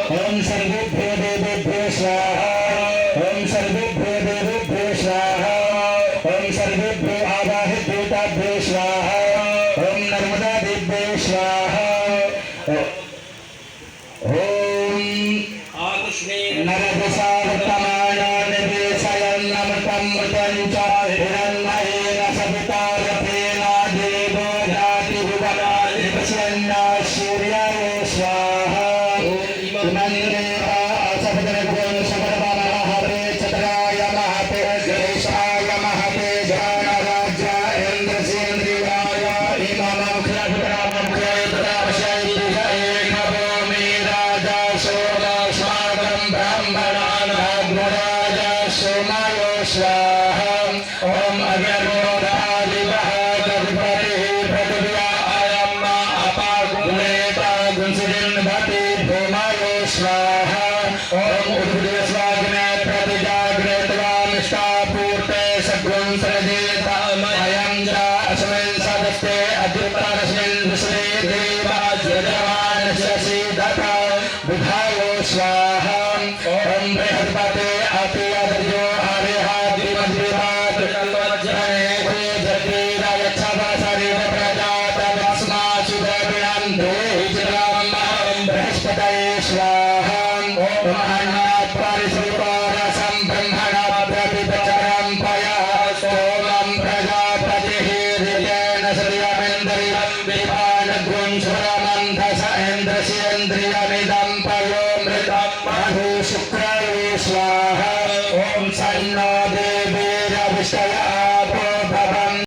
ओम सर्वेभ्यो देवेभ्यो स्वाहा ओम सर्वेभ्यो देवेभ्यो स्वाहा ओम सर्वेभ्यो आवाहित देवताभ्यो स्वाहा ओम नर्मदा देव्ये स्वाहा ओम नरदशावतमान निवेशयन् नमतं मृतं च हिरण्मयेन सविता रथेन देवो जाति भुवनानि पश्यन्ना सूर्याय स्वाहा स्वाहा ओम अग्निहोत्रादिवः गणपतिः पृथिव्या अयम् अपागुणेता गुंसिदिन्भति भूमयो स्वाहा